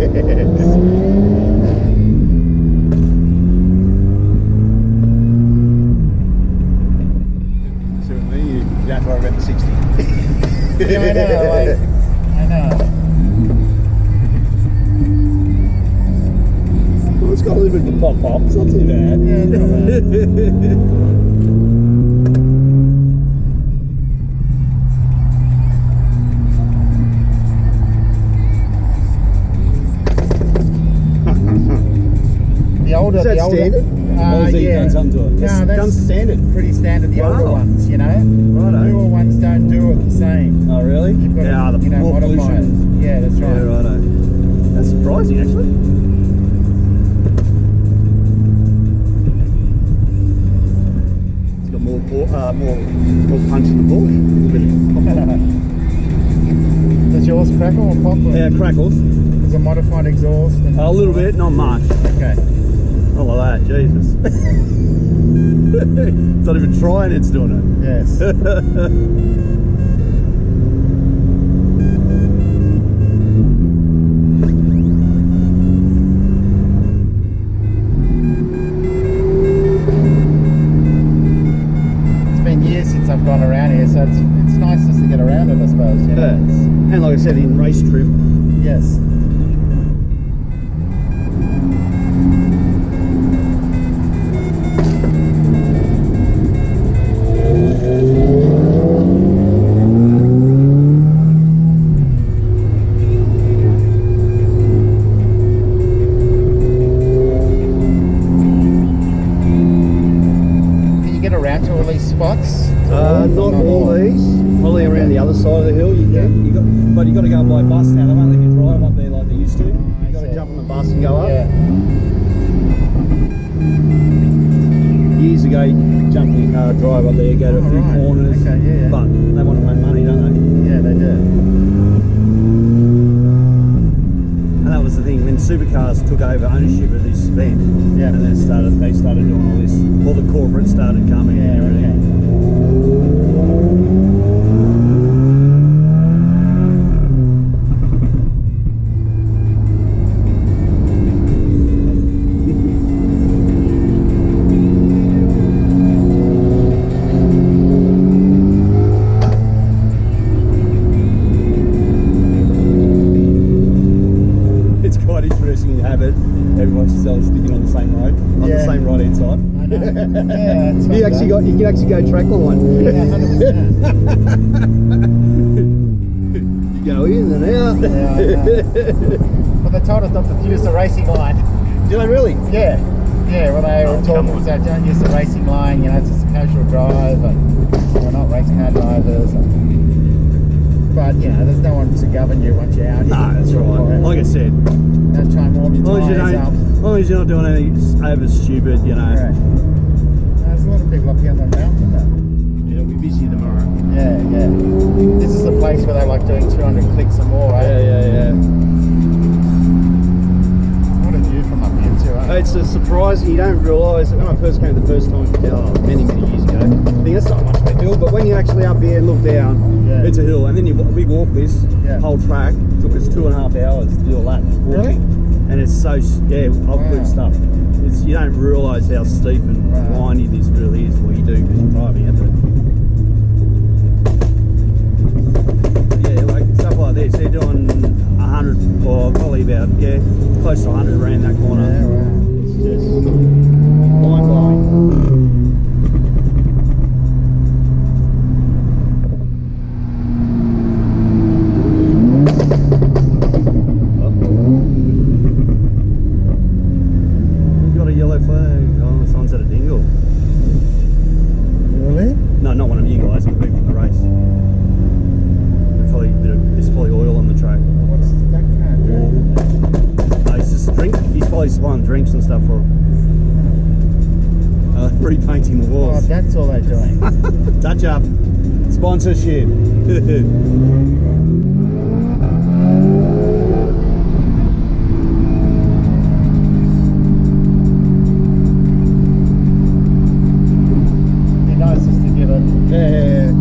So with me, you don't have to worry about the 60. Yeah, I know, like, I know. Well, it's got a little bit of a pop. It's not too bad. Yeah, it's not bad. Is that standard? Or has he done something to it? No, that's done standard. Pretty standard, the older ones, you know? Righto. Newer ones don't do it the same. Oh, really? You've got to, the you know, modify it. Yeah, that's right. Yeah, righto. That's surprising, actually. It's got more punch in the ball. Does yours crackle or pop? Yeah, it crackles. Is it modified exhaust? A little bit, not much. Okay. Not like that, Jesus. It's not even trying, it's doing it. Yes. It's been years since I've gone around here, so it's nice just to get around it, I suppose. You know? Yeah. And like I said, in race trim. Yes. Spots? Not all these. Probably around the other side of the hill. But you got to go by bus now. They won't let you drive up there like they used to. You got to jump on the bus and go up. Yeah. Years ago, you jump in your car, drive up there, go to a few corners. Okay, yeah. But they want to make money, don't they? Yeah, they do. And that was the thing when supercars took over ownership of this event. Yeah. And then they started doing all this. All the corporates started coming and everything. It's quite interesting to have it. Everyone's still sticking on the same road, on the same right hand side. I know. Yeah, it's You can actually go track line. Yeah, 100%. You go in and out. Yeah, I know. But they told us not to use the racing line. Do they really? Yeah. Yeah, well they were talking about don't use the racing line, you know, it's just a casual drive and we're not race car drivers. But, you know, there's no one to govern you once you're out. No, that's right. Like I said, don't try and warm your tyres up. as long as you're not doing anything over stupid, you know. Right. There's a lot of people up here on the mountain though. Yeah, we'll be busy tomorrow. Yeah, yeah. This is the place where they like doing 200 clicks or more, right? Yeah. What a view from up here too, eh? It's a surprise. You don't realise when I first came the first time, many years ago. I think that's not much of a hill, but when you're actually up here and look down, it's a hill. And then we walk this whole track. It took us 2.5 hours to do a lap walking. Really? And it's so off-put stuff. You don't realise how steep and windy this really is. Well, you do because you're driving it. But yeah, like stuff like this. They're doing 100 or probably about close to 100 around that corner. Yeah, right. It's just mind blowing. Drinks and stuff for repainting the walls. Oh, that's all they're doing. Touch up. Sponsorship. Be nice just to give it. Yeah.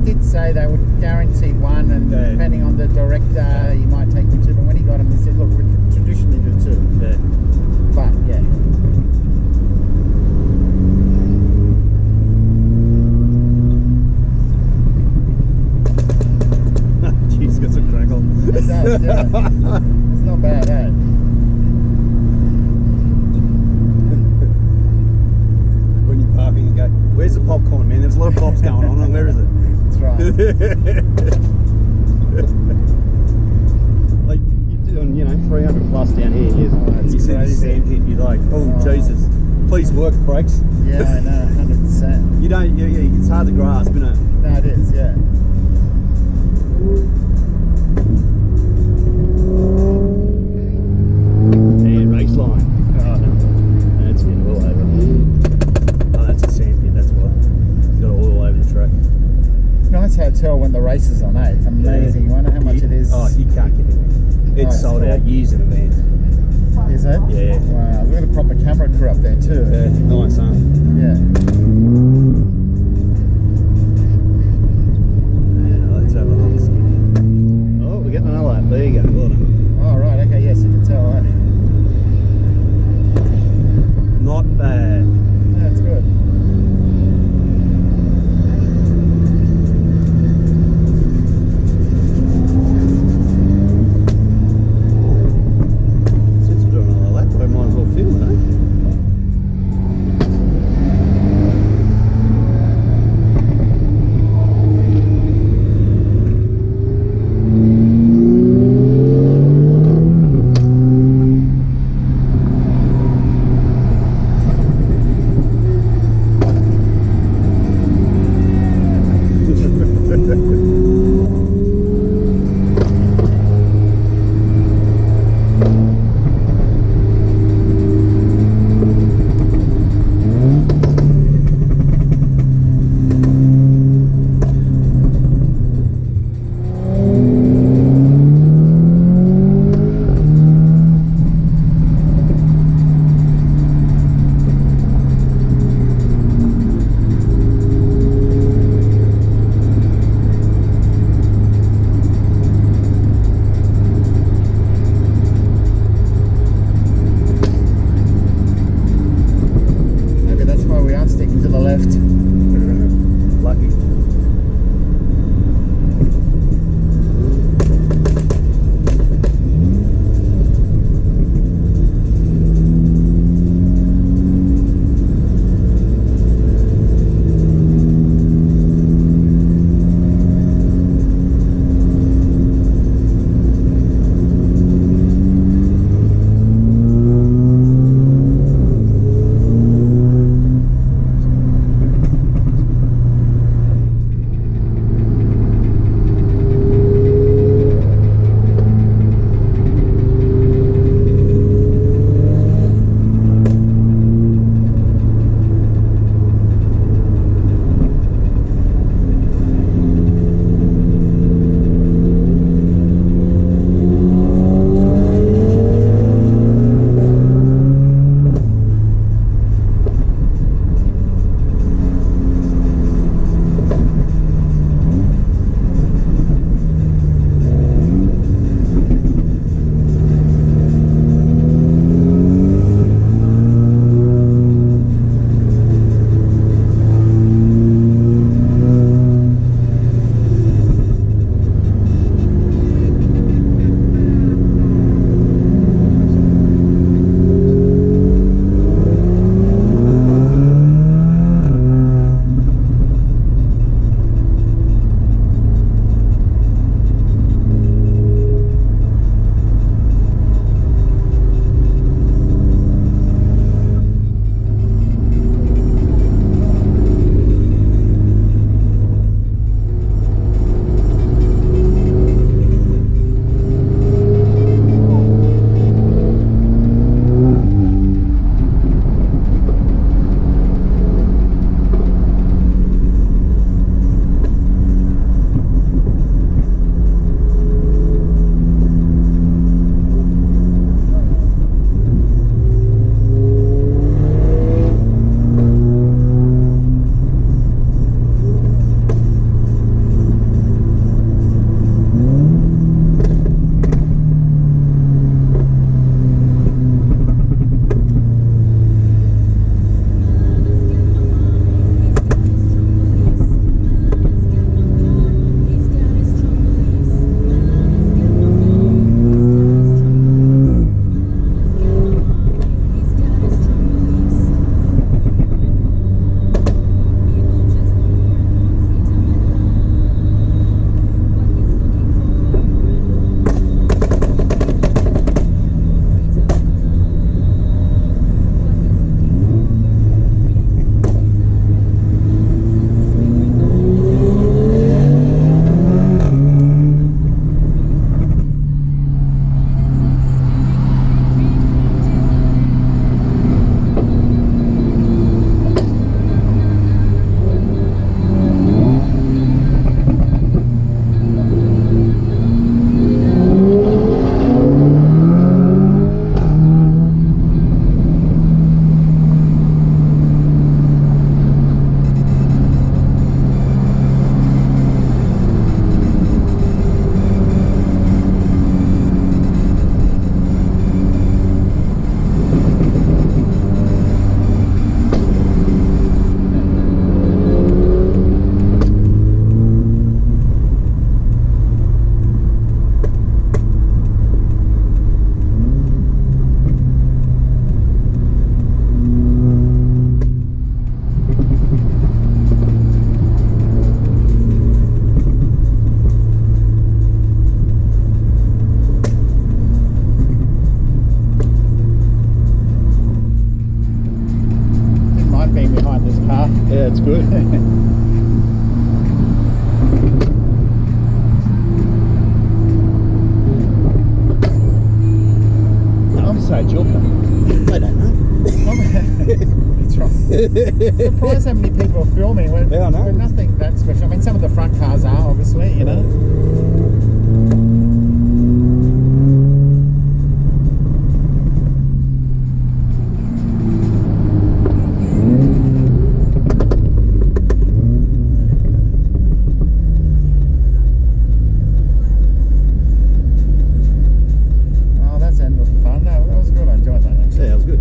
did say they would guarantee one, and depending on the director, you might take them two. But when he got them, he said, "Look, we traditionally do two." Yeah. But yeah. Jeez, got some crackle. It does, yeah. It's not bad, eh? When you're parking and go, where's the popcorn, man? There's a lot of pops going on, and where is it? That's right. Like, you're doing, you know, 300 plus down here. You see the sand pit, you're like, oh, Jesus, please work brakes. Yeah, I know, 100%. You don't, it's hard to grasp, isn't it? No, it is, yeah. And race line. Oh, no. That's it, all over. Oh, that's a sand pit, that's why. It's got all over the track. It's nice how to tell when the race is on, eh? It's amazing. You wonder how much it is. Oh, you can't get it. It's sold out years in advance. Is it? Yeah. Wow, we've got a proper camera crew up there too. Yeah, nice, huh? Yeah. Let's have a look. Oh, we're getting another lap. There you go. Well done. Oh, right. Okay, yes, you can tell, eh? Not bad. Yeah, it's good. Since we're doing another lap, I might as well film it, eh? that's good. I'm just saying, your car. They don't know. That's right. Surprised how many people are filming. Yeah, I know. But nothing that special. I mean, some of the front cars are, obviously, you know. Oh, that's end of fun. No, that was good. I enjoyed that, actually. Yeah, that was good.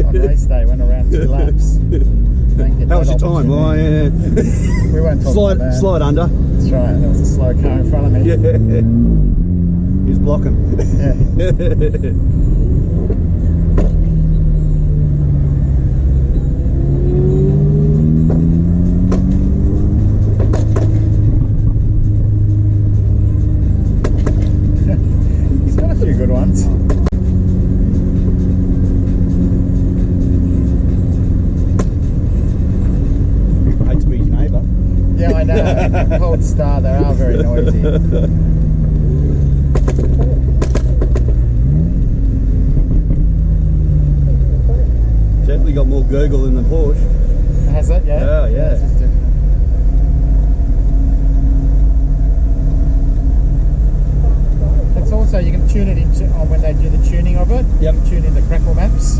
On race day, went around 2 laps. How was your time? Oh, yeah. We won't talk about that. Slide under. That's right, there was a slow car in front of me. Yeah. He's blocking. Yeah. He's got a few good ones. Yeah, I know. Cold Star, they are very noisy. Definitely got more gurgle than the Porsche. Has it? Yeah. Yeah, yeah.